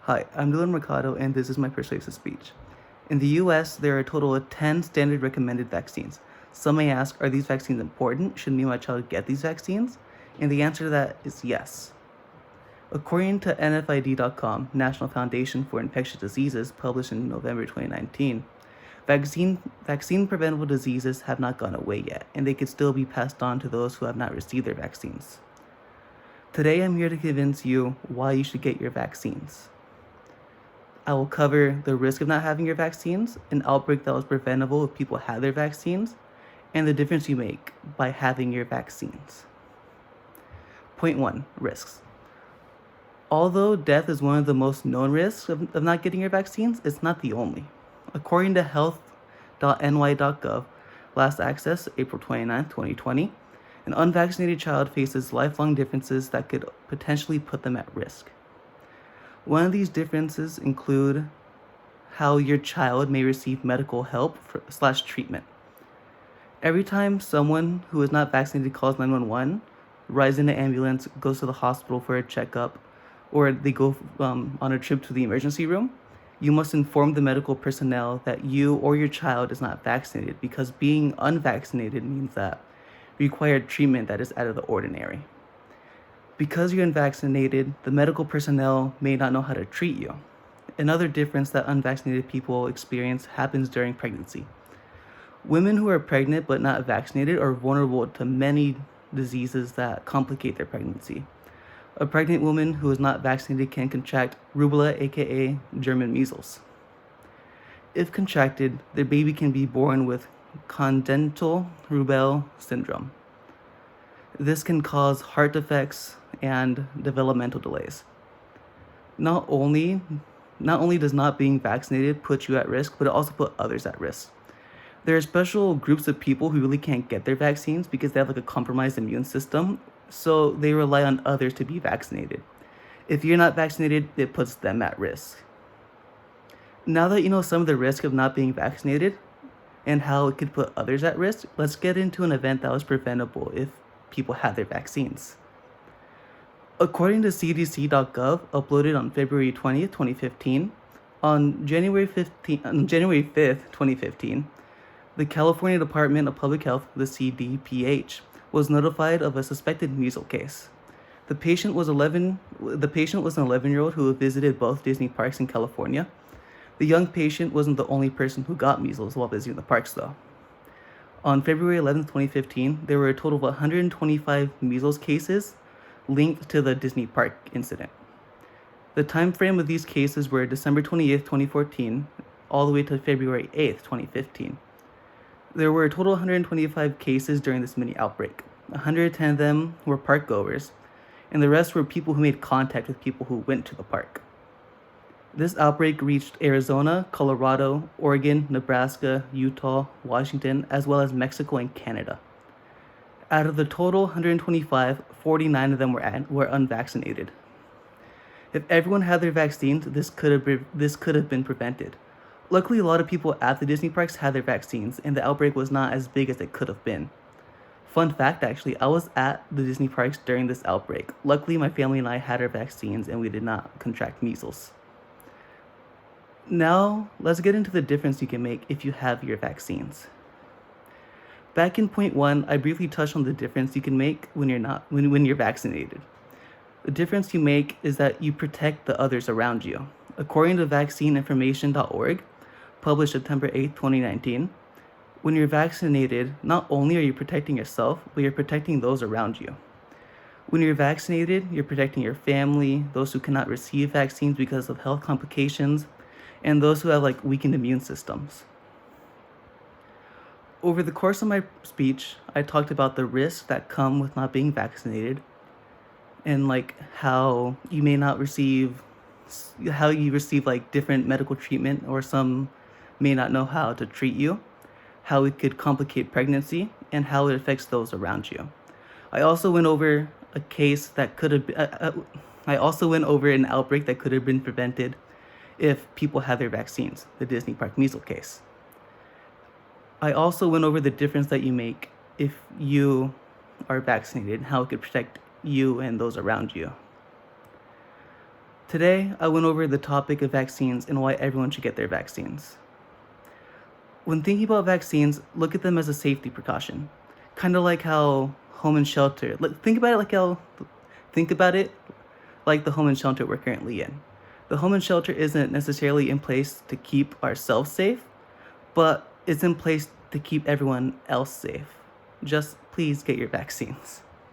Hi, I'm Dylan Mercado, and this is my persuasive speech. In the US, there are a total of 10 standard recommended vaccines. Some may ask, are these vaccines important? Should me and my child get these vaccines? And the answer to that is yes. According to NFID.com, National Foundation for Infectious Diseases, published in November 2019, vaccine preventable diseases have not gone away yet, and they could still be passed on to those who have not received their vaccines. Today, I'm here to convince you why you should get your vaccines. I will cover the risk of not having your vaccines, an outbreak that was preventable if people had their vaccines, and the difference you make by having your vaccines. Point 1, risks. Although death is one of the most known risks of not getting your vaccines, it's not the only. According to health.ny.gov, last access, April 29, 2020, an unvaccinated child faces lifelong differences that could potentially put them at risk. One of these differences include how your child may receive medical help / treatment. Every time someone who is not vaccinated calls 911, rides in an ambulance, goes to the hospital for a checkup, or they go on a trip to the emergency room, you must inform the medical personnel that you or your child is not vaccinated, because being unvaccinated means that required treatment that is out of the ordinary. Because you're unvaccinated, the medical personnel may not know how to treat you. Another difference that unvaccinated people experience happens during pregnancy. Women who are pregnant but not vaccinated are vulnerable to many diseases that complicate their pregnancy. A pregnant woman who is not vaccinated can contract rubella, aka German measles. If contracted, their baby can be born with congenital rubella syndrome. This can cause heart defects and developmental delays. Not only does not being vaccinated put you at risk, but it also put others at risk. There are special groups of people who really can't get their vaccines because they have a compromised immune system, so they rely on others to be vaccinated. If you're not vaccinated, it puts them at risk. Now that you know some of the risk of not being vaccinated and how it could put others at risk, let's get into an event that was preventable if people had their vaccines. According to CDC.gov, uploaded on February 20th, 2015, on January 5th, 2015, the California Department of Public Health, the CDPH, was notified of a suspected measles case. The patient was an 11-year-old who visited both Disney parks in California. The young patient wasn't the only person who got measles while visiting the parks, though. On February 11, 2015, there were a total of 125 measles cases linked to the Disney park incident. The time frame of these cases were December 28, 2014, all the way to February 8, 2015. There were a total of 125 cases during this mini outbreak. 110 of them were park goers, and the rest were people who made contact with people who went to the park. This outbreak reached Arizona, Colorado, Oregon, Nebraska, Utah, Washington, as well as Mexico and Canada. Out of the total 125, 49 of them were unvaccinated. If everyone had their vaccines, this could have been prevented. Luckily, a lot of people at the Disney parks had their vaccines, and the outbreak was not as big as it could have been. Fun fact, actually, I was at the Disney parks during this outbreak. Luckily, my family and I had our vaccines, and we did not contract measles. Now, let's get into the difference you can make if you have your vaccines. Back in point 1, I briefly touched on the difference you can make when you're vaccinated. The difference you make is that you protect the others around you. According to vaccineinformation.org, published September 8, 2019, when you're vaccinated, not only are you protecting yourself, but you're protecting those around you. When you're vaccinated, you're protecting your family, those who cannot receive vaccines because of health complications, and those who have weakened immune systems. Over the course of my speech, I talked about the risks that come with not being vaccinated, and how you may not receive different medical treatment, or some may not know how to treat you, how it could complicate pregnancy, and how it affects those around you. I also went over a case that could have I also went over an outbreak that could have been prevented if people had their vaccines, the Disney Park measles case. I also went over the difference that you make if you are vaccinated and how it could protect you and those around you. Today, I went over the topic of vaccines and why everyone should get their vaccines. When thinking about vaccines, look at them as a safety precaution. Kind of like how home and shelter. Think about it like the home and shelter we're currently in. The home and shelter isn't necessarily in place to keep ourselves safe, but it's in place to keep everyone else safe. Just please get your vaccines.